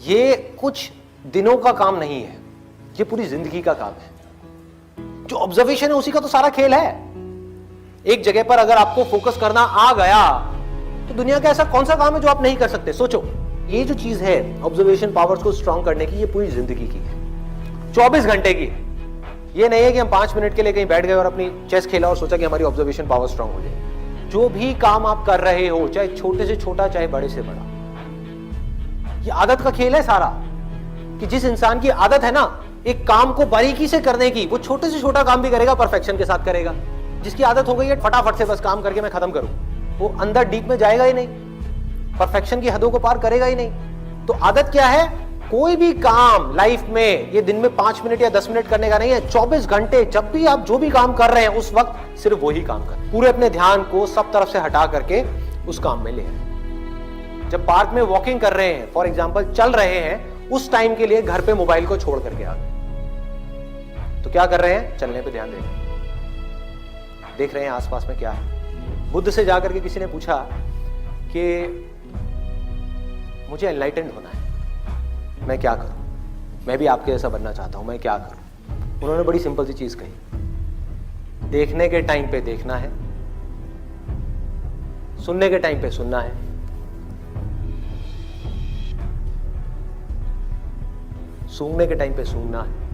ये कुछ दिनों का काम नहीं है, ये पूरी जिंदगी का काम है। जो ऑब्जर्वेशन है उसी का तो सारा खेल है। एक जगह पर अगर आपको फोकस करना आ गया तो दुनिया का ऐसा कौन सा काम है जो आप नहीं कर सकते। सोचो, ये जो चीज है ऑब्जर्वेशन पावर्स को स्ट्रांग करने की, ये पूरी जिंदगी की है, 24 घंटे की है। ये नहीं है कि हम 5 मिनट के लिए कहीं बैठ गए और अपनी चेस खेला और सोचा कि हमारी ऑब्जर्वेशन पावर स्ट्रांग हो जाए। जो भी काम आप कर रहे हो, चाहे छोटे से छोटा चाहे बड़े से बड़ा, ये आदत का खेल है सारा। कि जिस इंसान की आदत है ना एक काम को बारीकी से करने की, वो छोटे से छोटा काम भी करेगा, परफेक्शन के साथ करेगा। जिसकी आदत हो गई है फटाफट से बस काम करके मैं खत्म करूं, वो अंदर डीप में जाएगा ही नहीं, परफेक्शन की हदों को पार करेगा ही नहीं। तो आदत क्या है? कोई भी काम लाइफ में ये दिन में 5 मिनट या 10 मिनट करने का नहीं है, 24 घंटे जब भी आप जो भी काम कर रहे हैं उस वक्त सिर्फ वही काम कर, पूरे अपने ध्यान को सब तरफ से हटा करके उस काम में ले आए। जब पार्क में वॉकिंग कर रहे हैं, फॉर एग्जाम्पल चल रहे हैं, उस टाइम के लिए घर पे मोबाइल को छोड़ करके आ गए, तो क्या कर रहे हैं? चलने पे ध्यान दे रहे हैं, देख रहे हैं आसपास में क्या है। बुद्ध से जाकर के किसी ने पूछा कि मुझे एनलाइटेंड होना है, मैं क्या करूं? मैं भी आपके जैसा बनना चाहता हूं, मैं क्या करूं? उन्होंने बड़ी सिंपल सी चीज कही, देखने के टाइम पे देखना है, सुनने के टाइम पे सुनना है, सूंघने के टाइम पे सूंघना है,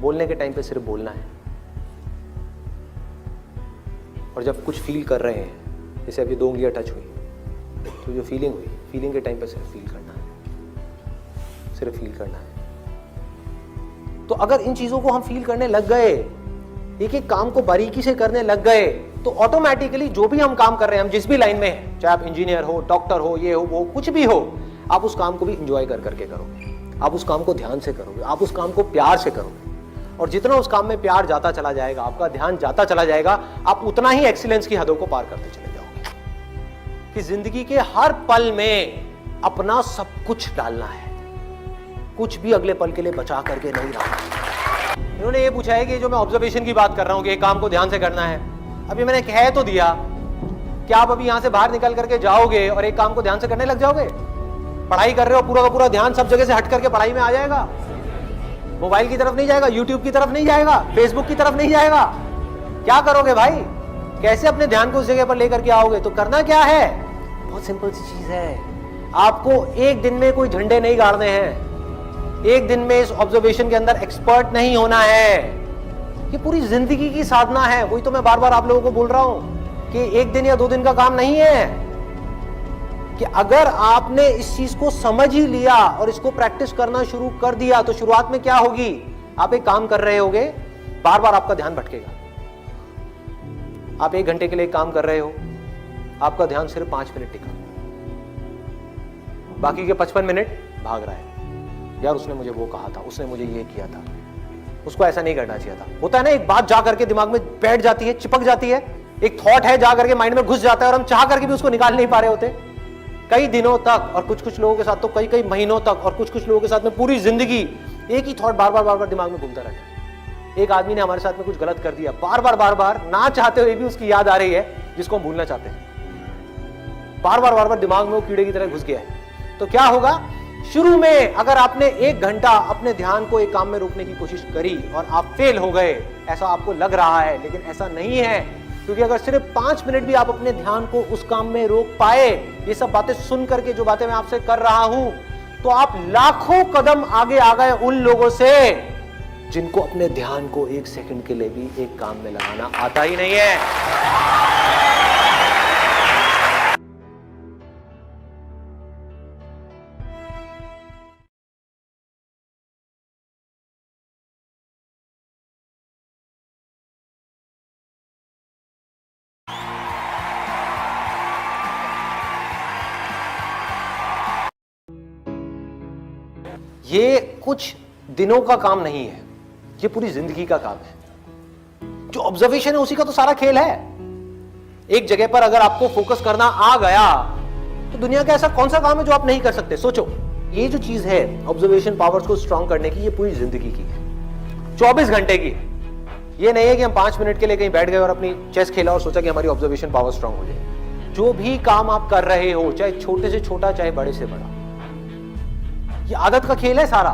बोलने के टाइम पे सिर्फ बोलना है। और जब कुछ फील कर रहे हैं, जैसे अभी 2 उंगलियां टच हुई, तो जो फीलिंग हुई, फीलिंग के टाइम पे सिर्फ फील करना है, सिर्फ फील करना है। तो अगर इन चीजों को हम फील करने लग गए, एक एक काम को बारीकी से करने लग गए, तो ऑटोमेटिकली जो भी हम काम कर रहे हैं, हम जिस भी लाइन में हैं, चाहे आप इंजीनियर हो, डॉक्टर हो, ये हो, वो कुछ भी हो, आप उस काम को भी इंजॉय कर करके करोगे, आप उस काम को ध्यान से करोगे, आप उस काम को प्यार से करोगे। और जितना उस काम में प्यार जाता चला जाएगा, आपका ध्यान जाता चला जाएगा, आप उतना ही एक्सीलेंस की हदों को पार करते चले जाओगे। कि जिंदगी के हर पल में अपना सब कुछ डालना है, कुछ भी अगले पल के लिए बचा करके नहीं रखना। इन्होंने ये पूछा है कि जो मैं ऑब्जर्वेशन की बात कर रहा हूं कि एक काम को ध्यान से करना है, अभी मैंने कह तो दिया, क्या आप अभी यहां से बाहर निकल करके जाओगे और एक काम को ध्यान से करने लग जाओगे? पढ़ाई कर रहे हो, पूरा का पूरा ध्यान सब जगह से हट करके पढ़ाई में आ जाएगा, मोबाइल की तरफ नहीं जाएगा, यूट्यूब की तरफ नहीं जाएगा, फेसबुक की तरफ नहीं जाएगा। क्या करोगे भाई? कैसे अपने ध्यान को उस जगह पर लेकर के आओगे? तो करना क्या है? बहुत सिंपल सी चीज है, आपको एक दिन में कोई झंडे नहीं गाड़ने हैं, एक दिन में इस ऑब्जर्वेशन के अंदर एक्सपर्ट नहीं होना है। ये पूरी जिंदगी की साधना है। वही तो मैं बार बार आप लोगों को बोल रहा हूं कि एक दिन या 2 दिन का काम नहीं है। कि अगर आपने इस चीज को समझ ही लिया और इसको प्रैक्टिस करना शुरू कर दिया, तो शुरुआत में क्या होगी? आप एक काम कर रहे होगे, बार बार आपका ध्यान भटकेगा। आप 1 घंटे के लिए काम कर रहे हो, आपका ध्यान सिर्फ 5 मिनट टिका, बाकी के 55 मिनट भाग रहा है। यार उसने मुझे वो कहा था, उसने मुझे ये किया था, उसको ऐसा नहीं करना चाहिए था। होता है ना, एक बात जा करके दिमाग में बैठ जाती है, चिपक जाती है, एक थॉट है जा करके माइंड में घुस जाता है और हम चाह करके भी उसको निकाल नहीं पा रहे होते कई दिनों तक, और कुछ लोगों के साथ तो कई महीनों तक, और कुछ लोगों के साथ में पूरी जिंदगी एक ही थॉट बार बार दिमाग में घूमता रहता है। एक आदमी ने हमारे साथ में कुछ गलत कर दिया, बार बार ना चाहते हुए भी उसकी याद आ रही है, जिसको हम भूलना चाहते हैं। बार बार दिमाग में वो कीड़े की तरह घुस गया है। तो क्या होगा? शुरू में अगर आपने 1 घंटा अपने ध्यान को एक काम में रोकने की कोशिश करी और आप फेल हो गए, ऐसा आपको लग रहा है, लेकिन ऐसा नहीं है। क्योंकि अगर सिर्फ 5 मिनट भी आप अपने ध्यान को उस काम में रोक पाए, ये सब बातें सुन करके जो बातें मैं आपसे कर रहा हूं, तो आप लाखों कदम आगे आ गए उन लोगों से जिनको अपने ध्यान को 1 सेकंड के लिए भी एक काम में लगाना आता ही नहीं है। ये कुछ दिनों का काम नहीं है, ये पूरी जिंदगी का काम है। जो ऑब्जर्वेशन है उसी का तो सारा खेल है। एक जगह पर अगर आपको फोकस करना आ गया, तो दुनिया का ऐसा कौन सा काम है जो आप नहीं कर सकते। सोचो, ये जो चीज है ऑब्जर्वेशन पावर्स को स्ट्रांग करने की, ये पूरी जिंदगी की है, 24 घंटे की है। ये नहीं है कि हम 5 मिनट के लिए कहीं बैठ गए और अपनी चेस खेला और सोचा कि हमारी ऑब्जर्वेशन पावर स्ट्रांग हो जाए। जो भी काम आप कर रहे हो, चाहे छोटे से छोटा चाहे बड़े से बड़ा, ये आदत का खेल है सारा।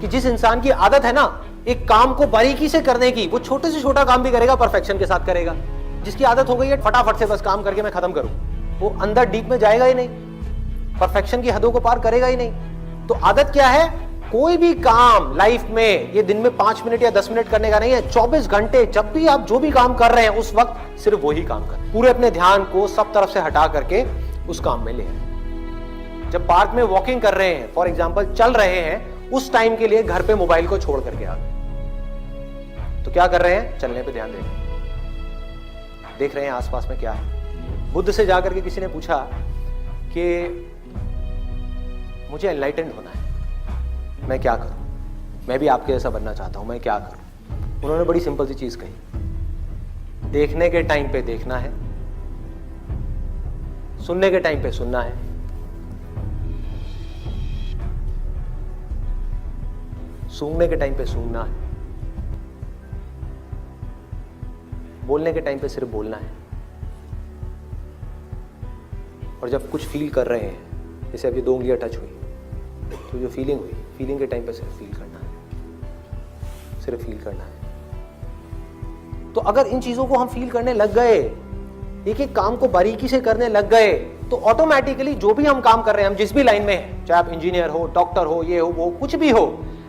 कि जिस इंसान की आदत है ना एक काम को बारीकी से करने की, वो छोटे से छोटा काम भी करेगा, परफेक्शन के साथ करेगा। जिसकी आदत हो गई है फटाफट से बस काम करके मैं खत्म करूं, वो अंदर डीप में जाएगा ही नहीं, परफेक्शन की हदों को पार करेगा ही नहीं। तो आदत क्या है? कोई भी काम लाइफ में ये दिन में 5 मिनट या 10 मिनट करने का नहीं है, 24 घंटे जब भी आप जो भी काम कर रहे हैं उस वक्त सिर्फ वही काम कर, पूरे अपने ध्यान को सब तरफ से हटा करके उस काम में ले आए। जब पार्क में वॉकिंग कर रहे हैं, फॉर एग्जाम्पल चल रहे हैं, उस टाइम के लिए घर पे मोबाइल को छोड़ करके आ गए, तो क्या कर रहे हैं? चलने पे ध्यान देख रहे हैं आसपास में क्या है। बुद्ध से जाकर के किसी ने पूछा कि मुझे एनलाइटेंड होना है, मैं क्या करूं? मैं भी आपके जैसा बनना चाहता हूं, मैं क्या करूं? उन्होंने बड़ी सिंपल सी चीज कही, देखने के टाइम पे देखना है, सुनने के टाइम पे सुनना है, सूंघने के टाइम पे सूंघना है, बोलने के टाइम पे सिर्फ बोलना है। और जब कुछ फील कर रहे हैं, जैसे अभी 2 उंगलियां टच हुई, तो जो फीलिंग हुई, फीलिंग के टाइम पे सिर्फ फील करना है, सिर्फ फील करना है। तो अगर इन चीजों को हम फील करने लग गए, एक एक काम को बारीकी से करने लग गए, तो ऑटोमेटिकली जो भी हम काम कर रहे हैं, हम जिस भी लाइन में हैं, चाहे आप इंजीनियर हो, डॉक्टर हो, ये हो, वो कुछ भी हो,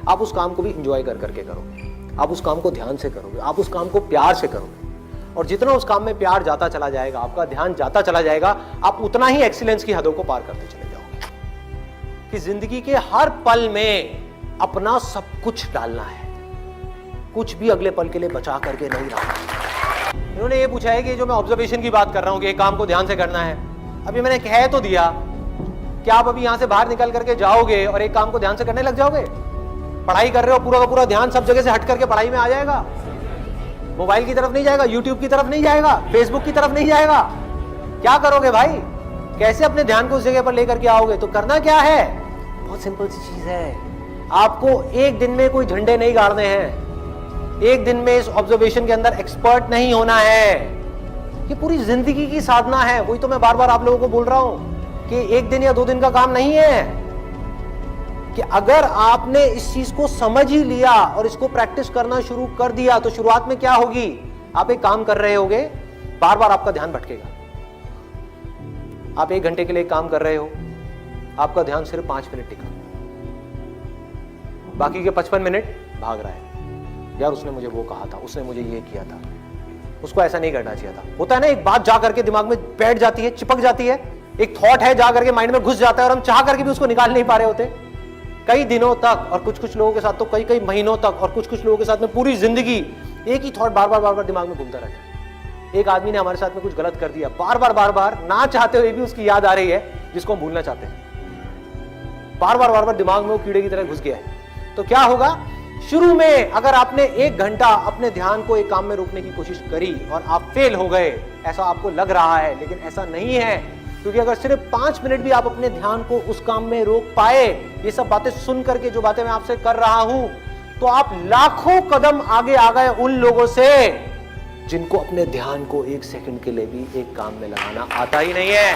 आप उस काम को भी इंजॉय कर करके करोगे, आप उस काम को ध्यान से करोगे, आप उस काम को प्यार से करोगे। और जितना उस काम में प्यार जाता चला जाएगा, आपका ध्यान जाता चला जाएगा, आप उतना ही एक्सीलेंस की हदों को पार करते चले जाओगे। कि जिंदगी के हर पल में अपना सब कुछ डालना है, कुछ भी अगले पल के लिए बचा करके नहीं रखना। इन्होंने ये पूछा है कि जो मैं ऑब्जर्वेशन की बात कर रहा हूं कि एक काम को ध्यान से करना है, अभी मैंने कह तो दिया, क्या आप अभी यहां से बाहर निकल करके जाओगे और एक काम को ध्यान से करने लग जाओगे? पढ़ाई कर रहे हो, पूरा का पूरा ध्यान सब जगह से हट करके पढ़ाई में आ जाएगा, मोबाइल की तरफ नहीं जाएगा, यूट्यूब की तरफ नहीं जाएगा, फेसबुक की तरफ नहीं जाएगा। क्या करोगे भाई? कैसे अपने ध्यान को उस जगह पर लेकर के आओगे? तो करना क्या है? बहुत सिंपल सी चीज है, आपको एक दिन में कोई झंडे नहीं गाड़ने हैं, एक दिन में इस ऑब्जर्वेशन के अंदर एक्सपर्ट नहीं होना है, ये पूरी जिंदगी की साधना है। वही तो मैं बार बार आप लोगों को बोल रहा हूं कि एक दिन या 2 दिन का काम नहीं है। कि अगर आपने इस चीज को समझ ही लिया और इसको प्रैक्टिस करना शुरू कर दिया, तो शुरुआत में क्या होगी? आप एक काम कर रहे होगे, बार बार आपका ध्यान भटकेगा। आप 1 घंटे के लिए काम कर रहे हो, आपका ध्यान सिर्फ 5 मिनट टिका, बाकी के 55 मिनट भाग रहा है। यार उसने मुझे वो कहा था, उसने मुझे ये किया था, उसको ऐसा नहीं करना चाहिए था। होता है ना, एक बात जा करके दिमाग में बैठ जाती है, चिपक जाती है, एक थॉट है जा करके माइंड में घुस जाता है और हम चाह करके भी उसको निकाल नहीं पा रहे होते कई दिनों तक, और कुछ लोगों के साथ तो कई महीनों तक, और कुछ लोगों के साथ में पूरी जिंदगी एक ही थॉट बार बार दिमाग में घूमता रहता है। एक आदमी ने हमारे साथ में कुछ गलत कर दिया, बार बार ना चाहते हुए भी उसकी याद आ रही है, जिसको हम भूलना चाहते हैं, बार बार दिमाग में वो कीड़े की तरह घुस गया है। तो क्या होगा? शुरू में अगर आपने 1 घंटा अपने ध्यान को एक काम में रोकने की कोशिश करी और आप फेल हो गए, ऐसा आपको लग रहा है, लेकिन ऐसा नहीं है। क्योंकि अगर सिर्फ 5 मिनट भी आप अपने ध्यान को उस काम में रोक पाए, ये सब बातें सुन करके जो बातें मैं आपसे कर रहा हूं, तो आप लाखों कदम आगे आ गए उन लोगों से जिनको अपने ध्यान को 1 सेकंड के लिए भी एक काम में लगाना आता ही नहीं है।